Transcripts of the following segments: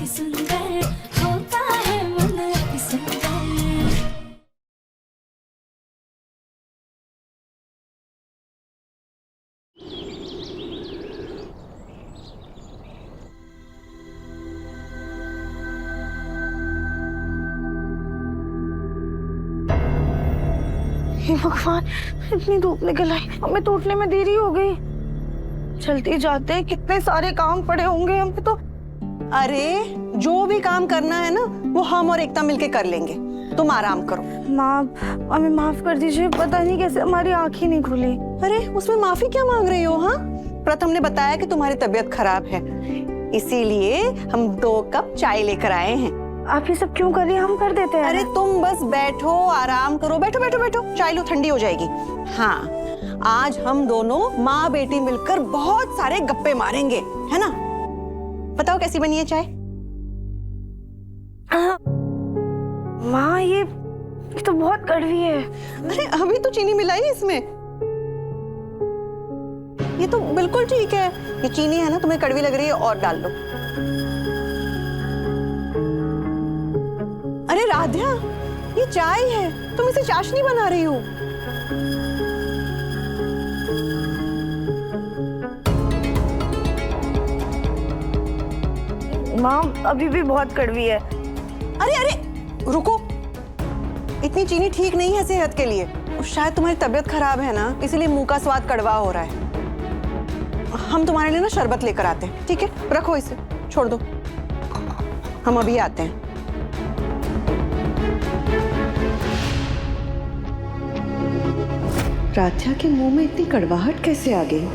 अति सुंदर होता है मन अति सुंदर। हे भगवान, इतनी धूप निकल आई, हमें तो उठने में देरी हो गई। चलते जाते हैं, कितने सारे काम पड़े होंगे हमें तो। अरे जो भी काम करना है ना वो हम और एकता मिलके कर लेंगे, तुम आराम करो। माँ, हमें माफ कर दीजिए, पता नहीं कैसे हमारी आँख ही नहीं खुली। अरे उसमें माफी क्या मांग रही हो? हाँ, प्रथम ने बताया कि तुम्हारी तबीयत खराब है, इसीलिए हम 2 कप चाय लेकर आए हैं। आप ये सब क्यों कर रही हैं? हम कर देते हैं। अरे तुम बस बैठो, आराम करो, बैठो बैठो बैठो, चाय लो, ठंडी हो जाएगी। हाँ, आज हम दोनों माँ बेटी मिलकर बहुत सारे गप्पे मारेंगे, है ना? बताओ कैसी बनी है चाय? माँ, ये तो बहुत कड़वी है। अरे अभी तो चीनी मिलाई इसमें, ये तो बिल्कुल ठीक है। ये चीनी है ना, तुम्हें कड़वी लग रही है, और डाल लो। अरे राधा, ये चाय है, तुम इसे चाशनी बना रही हो। माँ, अभी भी बहुत कड़वी है। अरे अरे रुको, इतनी चीनी ठीक नहीं है सेहत के लिए। शायद तुम्हारी तबीयत खराब है ना, इसीलिए मुंह का स्वाद कड़वा हो रहा है। हम तुम्हारे लिए ना शरबत लेकर आते हैं, ठीक है? रखो इसे, छोड़ दो, हम अभी आते हैं। राध्या के मुंह में इतनी कड़वाहट कैसे आ गई?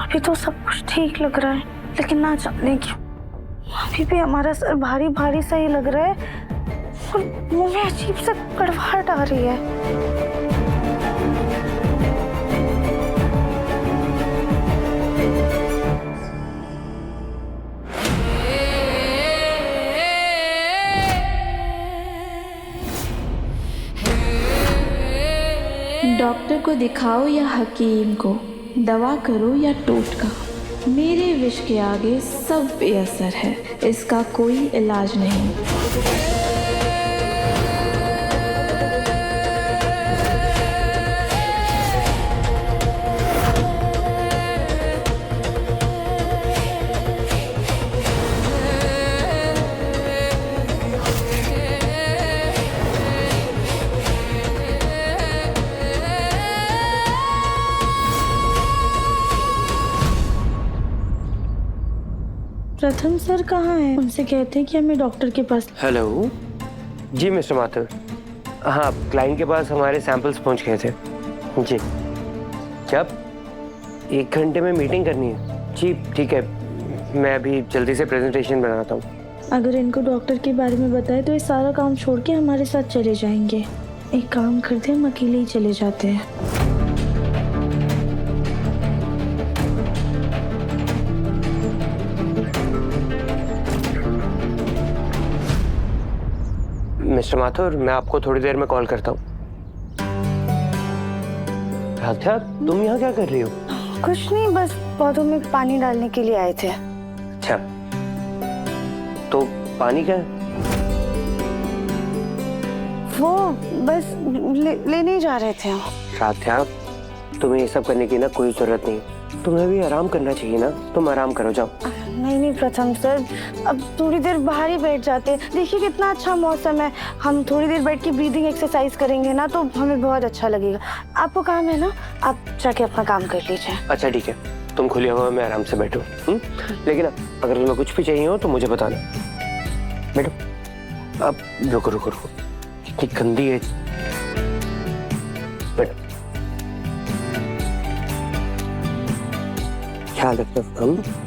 अभी तो सब कुछ ठीक लग रहा है, लेकिन ना जाने क्यों अभी भी हमारा सर भारी भारी सा ही लग रहा है और मुंह में अजीब सा कड़वाहट आ रही है। डॉक्टर को दिखाओ या हकीम को, दवा करो या टोटका, मेरे विष के आगे सब बेअसर है, इसका कोई इलाज नहीं। प्रथम सर कहाँ हैं? उनसे कहते हैं कि हमें डॉक्टर के पास। हेलो जी मिस्टर माथुर, हाँ क्लाइंट के पास हमारे सैंपल्स पहुंच गए थे जी। जब 1 घंटे में मीटिंग करनी है जी, ठीक है, मैं अभी जल्दी से प्रेजेंटेशन बनाता हूँ। अगर इनको डॉक्टर के बारे में बताए तो ये सारा काम छोड़ के हमारे साथ चले जाएंगे। एक काम करते हैं, हम अकेले ही चले जाते हैं। मिस्टर माथुर, मैं आपको थोड़ी देर में कॉल करता हूँ। राधा, तुम यहाँ क्या कर रही हो? कुछ नहीं, बस पौधों में पानी डालने के लिए आए थे। अच्छा, तो पानी क्या है? वो बस लेने ही जा रहे थे। राधा, तुम्हें ये सब करने की ना कोई जरूरत नहीं, तुम्हें भी आराम करना चाहिए ना, तुम आराम करो, जाओ। नहीं प्रथम सर, अब थोड़ी देर बाहर ही बैठ जाते। देखिए कितना अच्छा मौसम है, हम थोड़ी देर बैठ के ब्रीदिंग एक्सरसाइज करेंगे ना तो हमें बहुत अच्छा लगेगा। आपको काम है ना, आप जाके अपना काम कर लीजिए। अच्छा ठीक है, तुम खुली हवा में आराम से बैठो। लेकिन अगर तुम्हें कुछ भी चाहिए हो तो मुझे बताना। बैठो। अब रुको रुको रुको, कितनी गंदी है। बैठो, ख्याल रखना।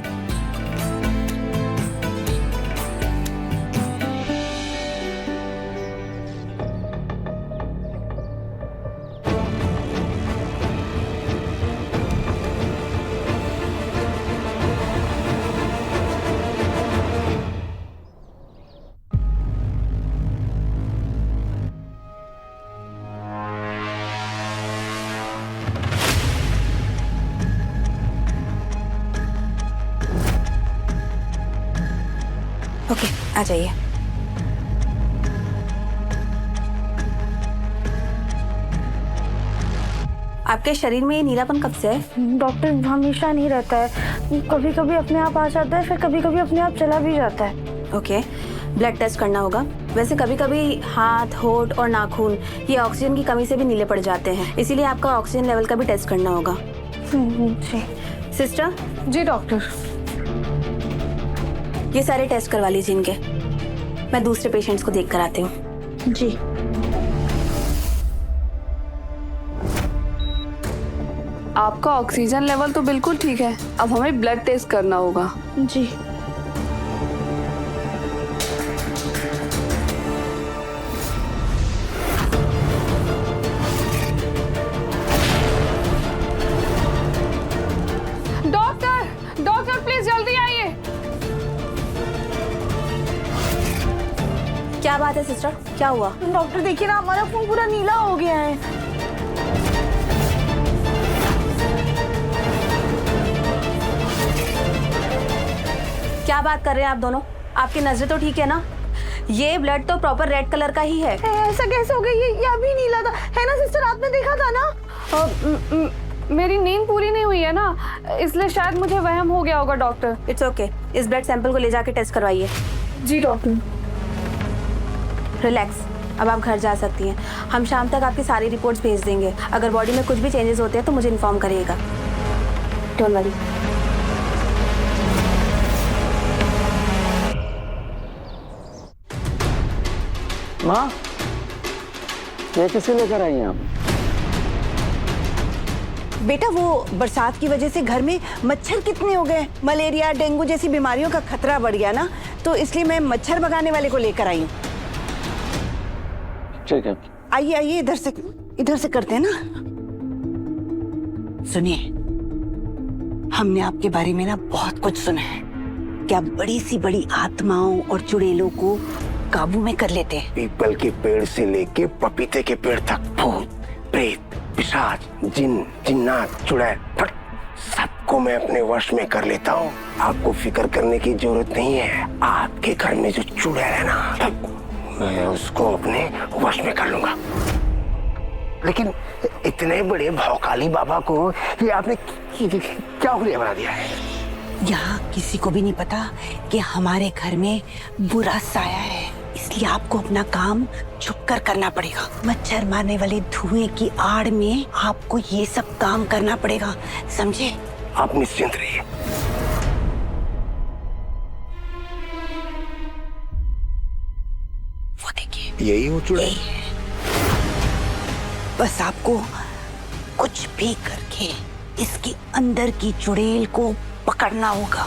ओके, आ जाइए। आपके शरीर में ये नीलापन कब से है? डॉक्टर हमेशा नहीं रहता है, कभी कभी अपने आप आ जाता है, फिर कभी कभी अपने आप चला भी जाता है। ओके, ब्लड टेस्ट करना होगा। वैसे कभी कभी हाथ, होठ और नाखून ये ऑक्सीजन की कमी से भी नीले पड़ जाते हैं, इसीलिए आपका ऑक्सीजन लेवल का भी टेस्ट करना होगा। जी सिस्टर, जी डॉक्टर। ये सारे टेस्ट करवा लीजिए इनके, मैं दूसरे पेशेंट्स को देख कर आती हूँ। जी। आपका ऑक्सीजन लेवल तो बिल्कुल ठीक है, अब हमें ब्लड टेस्ट करना होगा। जी डॉक्टर, डॉक्टर प्लीज जल्दी आइए। क्या बात है सिस्टर, क्या हुआ? डॉक्टर देखिए ना, हमारा खून पूरा नीला हो गया है। क्या बात कर रहे हैं आप दोनों? आपकी नजरें तो ठीक है ना? ये ब्लड तो प्रॉपर रेड कलर का ही है। ऐसा कैसे हो गया? ये अभी नीला था, है ना सिस्टर? आपने देखा था ना? मेरी नींद पूरी नहीं हुई है ना, इसलिए शायद मुझे वहम हो गया होगा डॉक्टर। इट्स ओके, इस ब्लड सैंपल को ले जाके टेस्ट करवाइए। जी डॉक्टर। रिलैक्स, अब आप घर जा सकती हैं। हम शाम तक आपकी सारी रिपोर्ट्स भेज देंगे। अगर बॉडी में कुछ भी चेंजेस होते हैं तो मुझे इन्फॉर्म करिएगा। Don't worry. माँ, ये किसे लेकर आई हैं आप? बेटा, वो बरसात की वजह से घर में मच्छर कितने हो गए, मलेरिया, डेंगू जैसी बीमारियों का खतरा बढ़ गया ना, तो इसलिए मैं मच्छर भगाने वाले को लेकर आई हूँ। ठीक है। आइए आइए, इधर से करते हैं ना। सुनिए, हमने आपके बारे में ना बहुत कुछ सुना है कि आप बड़ी सी बड़ी आत्माओं और चुड़ैलों को काबू में कर लेते हैं। पीपल के पेड़ से लेके पपीते के पेड़ तक भूत, प्रेत, पिशाच, जिन, जिन्नात, चुड़ैल, सबको मैं अपने वश में कर लेता हूँ। आपको फिक्र करने की जरूरत नहीं है। आपके घर में जो चुड़ैल है ना, मैं उसको अपने वश में कर लूंगा। लेकिन इतने बड़े भौकाली बाबा को ये आपने क्या हुलिया बना दिया है? यहाँ किसी को भी नहीं पता कि हमारे घर में बुरा साया है, इसलिए आपको अपना काम छुपकर करना पड़ेगा। मच्छर मारने वाले धुएं की आड़ में आपको ये सब काम करना पड़ेगा, समझे? आप निश्चिंत रहिए। वो देखिए, यही हो चुड़ैल। बस आपको कुछ भी करके इसके अंदर की चुड़ैल को पकड़ना होगा।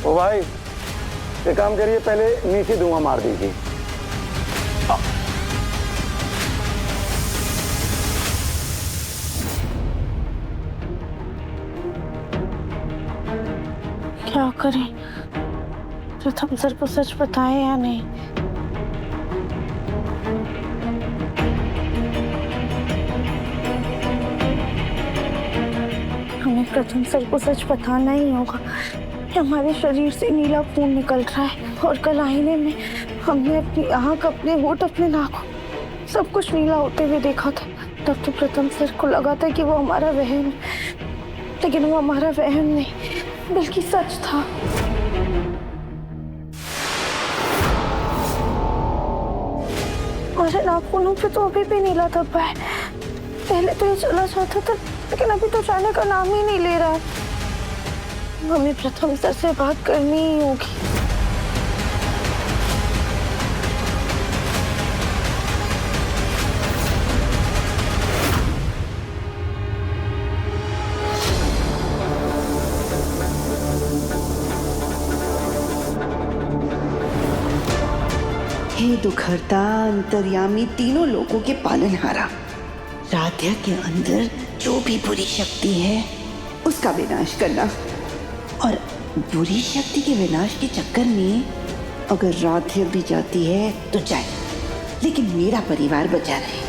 ओ भाई, ये काम करिए, पहले नीचे धुआं मार दीजिए। क्या करें? प्रथम सर को सच बताएं या नहीं? हमें प्रथम सर को सच बताना ही होगा कि हमारे शरीर से नीला खून निकल रहा है, और कल आईने में हमने अपनी आँख, अपने होठ, अपने नाखून सब कुछ नीला होते हुए देखा था। तब तो प्रथम सर को लगा था कि वो हमारा वहम, लेकिन वो हमारा वहम नहीं बल्कि सच था। हमारे नाखूनों पे तो अभी भी नीला धब्बा है। पहले तो ये चला जाता था, लेकिन अभी तो जाने का नाम ही नहीं ले रहा है। हमें प्रथम सर से बात करनी ही होगी। हे दुखहर्ता, अंतर्यामी, तीनों लोगों के पालनहारा, राध्या के अंदर जो भी बुरी शक्ति है उसका विनाश करना। और बुरी शक्ति के विनाश के चक्कर में अगर राध्या भी जाती है तो जाए, लेकिन मेरा परिवार बचा रहे।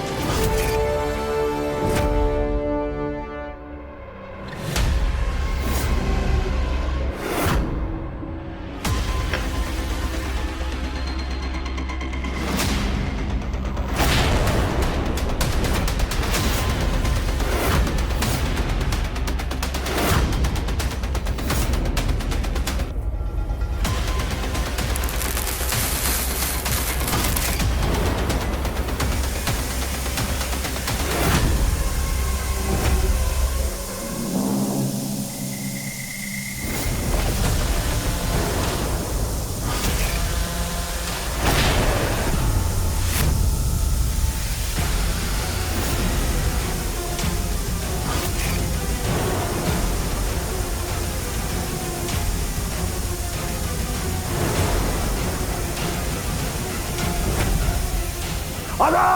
आजा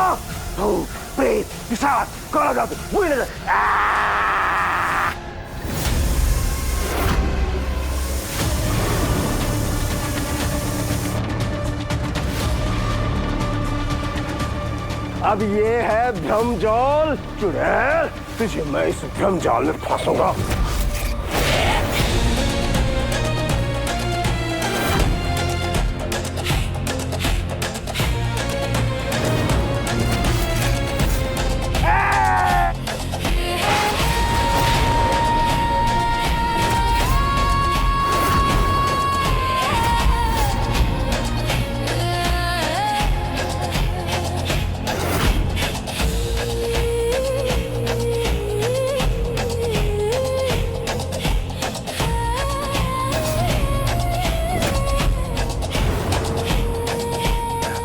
भूत प्रेत पिशाच काला जादू बुरी नजर अब ये है भ्रमजाल चुड़ैल, तुझे मैं इस भ्रमजाल में फंसूंगा।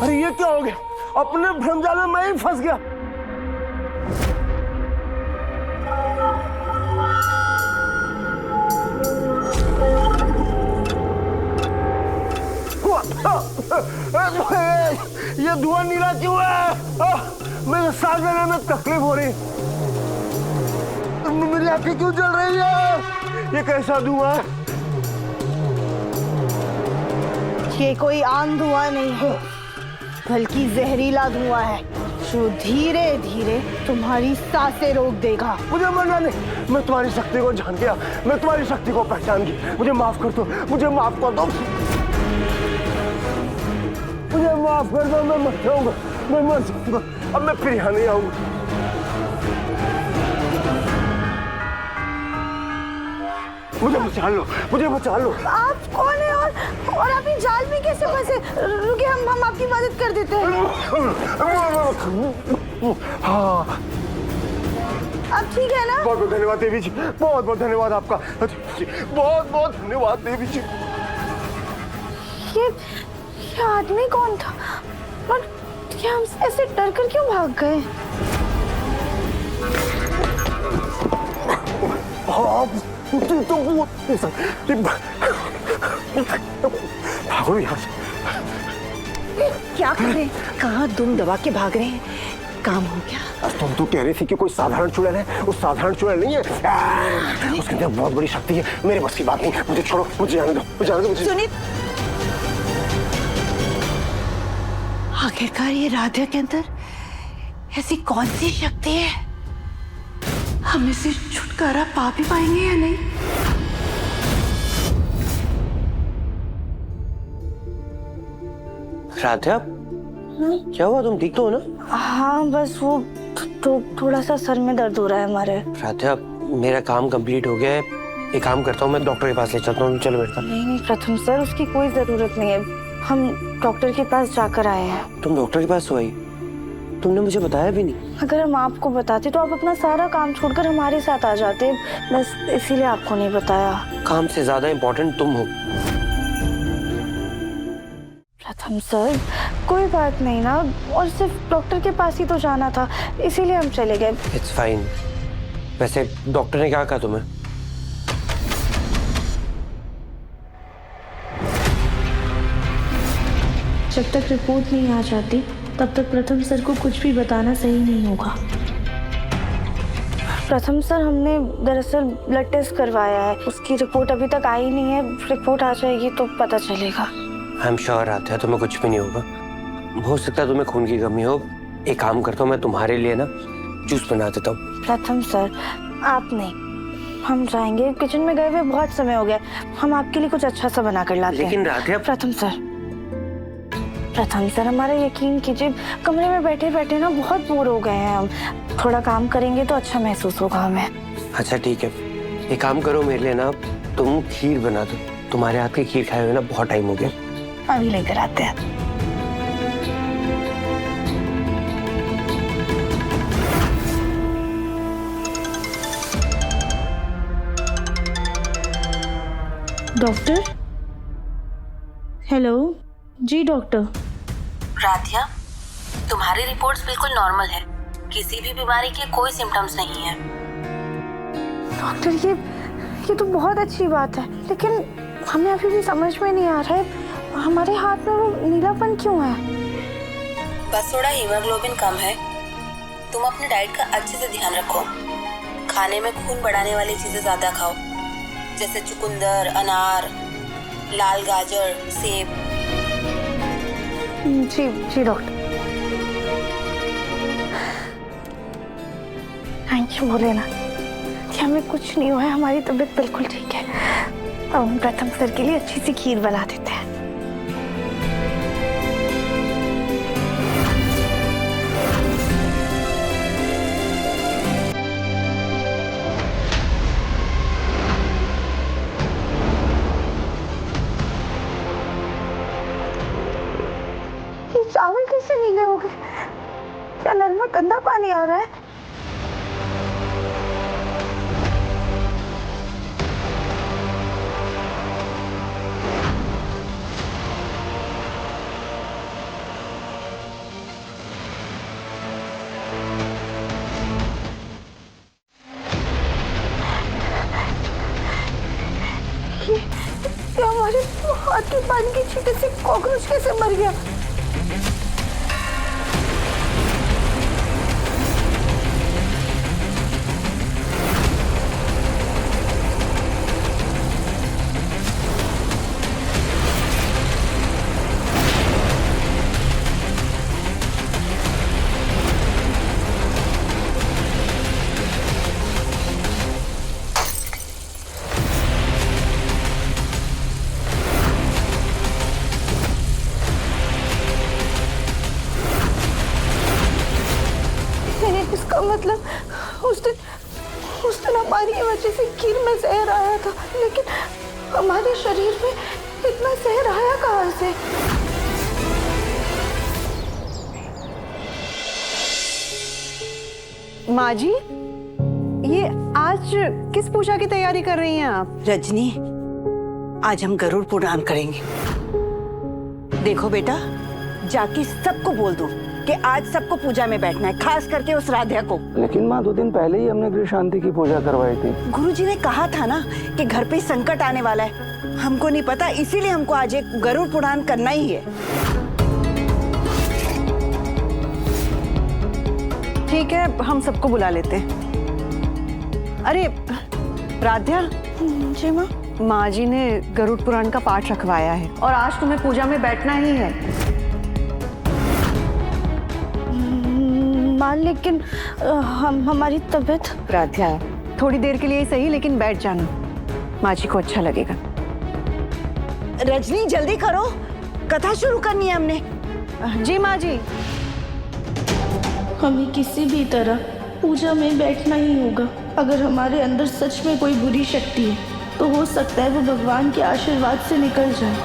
अरे ये क्या हो गया? अपने भ्रमजाल में मैं ही फंस गया। ये धुआं नीला क्यों है? मेरे सांस लेने में तकलीफ हो रही, मेरी आंखें क्यों जल रही है? ये कैसा धुआं है? ये कोई आम धुआं नहीं है, बल्कि जहरीला धुआं है जो धीरे धीरे तुम्हारी सांसें रोक देगा। मुझे मरना नहीं, मैं तुम्हारी शक्ति को जान गया, मैं तुम्हारी शक्ति को पहचान गई। मुझे माफ कर दो, मुझे माफ कर दो, मुझे माफ कर दो। मैं मर जाऊंगा, मैं मर जाऊंगा, अब मैं फिर यहाँ नहीं आऊंगा। मुझे बचा लो, मुझे बचा लो। आप कौन है और आप इस जाल में कैसे फंसे? रुकिए, हम आपकी मदद कर देते हैं। हाँ, आप ठीक है ना? बहुत बहुत धन्यवाद देवी जी, बहुत बहुत धन्यवाद आपका, बहुत बहुत धन्यवाद देवी जी। ये आदमी कौन था और ये हमसे ऐसे डर कर क्यों भाग गए? तो भागो यहाँ से। क्या करें? कहाँ दुम दबा के भाग रहे हैं? काम हो गया? तुम तो कह रही थी कि कोई साधारण चुड़ैल है, वो साधारण चुड़ैल नहीं है, उसके अंदर बहुत बड़ी शक्ति है। मेरे बस की बात नहीं, मुझे छोड़ो, मुझे जाने दो, मुझे जाने दो। सुनिए, आखिरकार ये राधा के अंदर ऐसी कौन सी शक्ति है? हम इसे छुटकारा पा भी पाएंगे या नहीं? राधा, क्या हुआ? तुम ठीक तो हो ना? हाँ, बस वो तो थोड़ा सा सर में दर्द हो रहा है हमारे। राधा, मेरा काम कंप्लीट हो गया है, एक काम करता हूँ, मैं डॉक्टर के पास ले चलता हूँ। चलो बेटा। नहीं प्रथम सर, उसकी कोई जरूरत नहीं है, हम डॉक्टर के पास जाकर आए हैं। तुम डॉक्टर के पास हो आई? तुमने मुझे बताया भी नहीं। अगर हम आपको बताते तो आप अपना सारा काम छोड़कर हमारे साथ आ जाते, बस इसीलिए आपको नहीं बताया। काम से ज्यादा इम्पोर्टेंट तुम हो। प्रथम सर, कोई बात नहीं ना, और सिर्फ डॉक्टर के पास ही तो जाना था, इसीलिए हम चले गए। It's fine. वैसे डॉक्टर ने क्या कहा तुम्हें? जब तक रिपोर्ट नहीं आ जाती तब तक प्रथम सर को कुछ भी बताना सही नहीं होगा। प्रथम सर, हमने दरअसल ब्लड टेस्ट करवाया है, उसकी रिपोर्ट अभी तक आई नहीं है, रिपोर्ट आ जाएगी तो पता चलेगा। आई एम श्योर आते हैं, तुम्हें कुछ भी नहीं होगा। हो सकता है तुम्हें खून की कमी हो। एक काम करता हूँ, मैं तुम्हारे लिए ना जूस बना देता हूँ। प्रथम सर, आप नहीं, हम जाएंगे, किचन में गए हुए बहुत समय हो गया, हम आपके लिए कुछ अच्छा सा बना कर लाते हैं। लेकिन राधे, प्रथम सर, हमारा यकीन कीजिए, कमरे में बैठे बैठे ना बहुत बोर हो गए हैं हम, थोड़ा काम करेंगे तो अच्छा महसूस होगा हमें। अच्छा ठीक है, एक काम करो, मेरे लिए ना तुम खीर बना दो। तुम्हारे हाथ की खीर खाए हुए ना बहुत टाइम हो गया। अभी लेकर आते हैं। डॉक्टर? हेलो जी डॉक्टर। राधिया, तुम्हारी रिपोर्ट्स बिल्कुल नॉर्मल है, किसी भी बीमारी के कोई सिम्टम्स नहीं है। डॉक्टर, ये तो बहुत अच्छी बात है, लेकिन हमें अभी भी समझ में नहीं आ रहा है, हमारे हाथ में वो नीलापन क्यों है? बस थोड़ा हीमोग्लोबिन कम है। तुम अपने डाइट का अच्छे से ध्यान रखो। खाने में खून बढ़ाने वाली चीजें ज्यादा खाओ, जैसे चुकंदर, अनार, लाल गाजर, सेब। जी जी डॉक्टर, थैंक यू भोलेनाथ कि हमें कुछ नहीं हुआ है, हमारी तबीयत बिल्कुल ठीक है। अब हम प्रथम सर के लिए अच्छी सी खीर बना देते हैं। ये चावल कैसे भीगे हो गए? क्या नल में गंदा पानी आ रहा है? ये हमारे हाथ के पानी के छींटे से कॉकरोच कैसे मर गया? इसका मतलब उस दिन हमारी वजह से खीर में जहर आया था, लेकिन हमारे शरीर में इतना जहर आया कहाँ से? माँ जी, ये आज किस पूजा की तैयारी कर रही हैं आप? रजनी, आज हम गरुड़ पुराण करेंगे। देखो बेटा, जाके सबको बोल दो कि आज सबको पूजा में बैठना है, खास करके उस राध्या को। लेकिन माँ 2 दिन पहले ही हमने गृह शांति की पूजा करवाई थी। गुरुजी ने कहा था ना कि घर पे संकट आने वाला है। हमको नहीं पता, इसीलिए हमको आज एक गरुड़ पुराण करना ही है। ठीक है, हम सबको बुला लेते हैं। अरे राध्या। जी माँ। माँ जी ने गरुड़ पुराण का पाठ रखवाया है और आज तुम्हें पूजा में बैठना ही है। माँ लेकिन हमारी तबीयत। राध्या, थोड़ी देर के लिए ही सही, लेकिन बैठ जाना, माँ जी को अच्छा लगेगा। रजनी जल्दी करो, कथा शुरू करनी है हमने। जी माँ जी। हमें किसी भी तरह पूजा में बैठना ही होगा। अगर हमारे अंदर सच में कोई बुरी शक्ति है तो हो सकता है वो भगवान के आशीर्वाद से निकल जाए।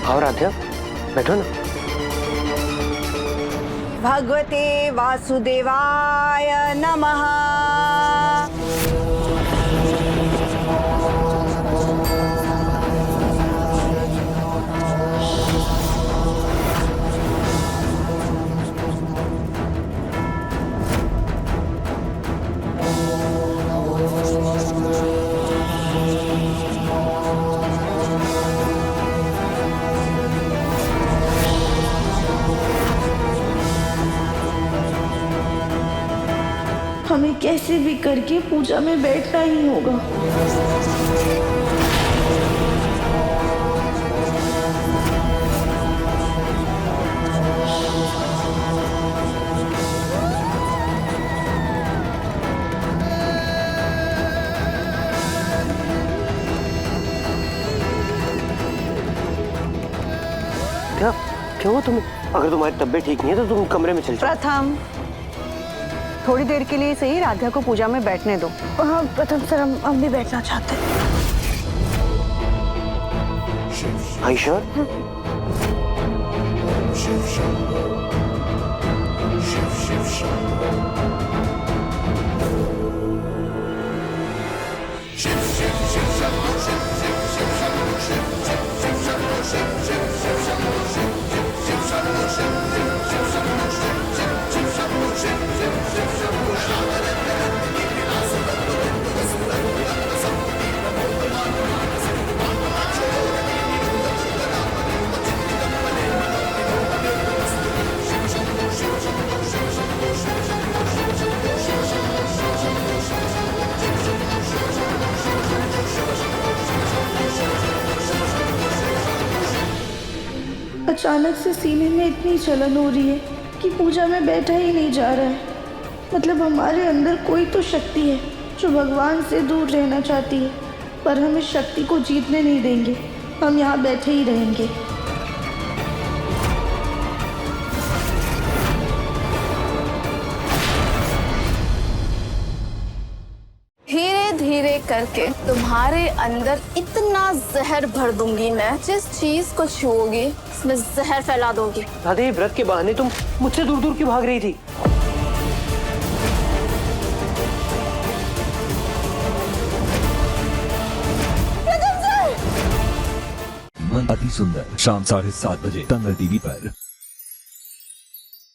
आओ राध्या, बैठो ना। भगवते वासुदेवाय नमः। हमें कैसे भी करके पूजा में बैठना ही होगा। क्या हुआ तुम्हें? अगर तुम्हारी तबीयत ठीक नहीं है तो तुम कमरे में चल जाओ। प्रथम, थोड़ी देर के लिए सही राध्या को पूजा में बैठने दो। हाँ प्रथम सर, हम भी बैठना चाहते हैं। I sure? अचानक से सीने में इतनी जलन हो रही है कि पूजा में बैठा ही नहीं जा रहा है। मतलब हमारे अंदर कोई तो शक्ति है जो भगवान से दूर रहना चाहती है, पर हम इस शक्ति को जीतने नहीं देंगे। हम यहाँ बैठे ही रहेंगे। धीरे धीरे करके तुम्हारे अंदर इतना जहर भर दूंगी मैं, जिस चीज को छुओगी उसमें जहर फैला दोगी। दादी, व्रत के बहाने तुम मुझसे दूर दूर क्यों भाग रही थी? मन अति सुंदर शाम 7:30 बजे तंगल टीवी पर।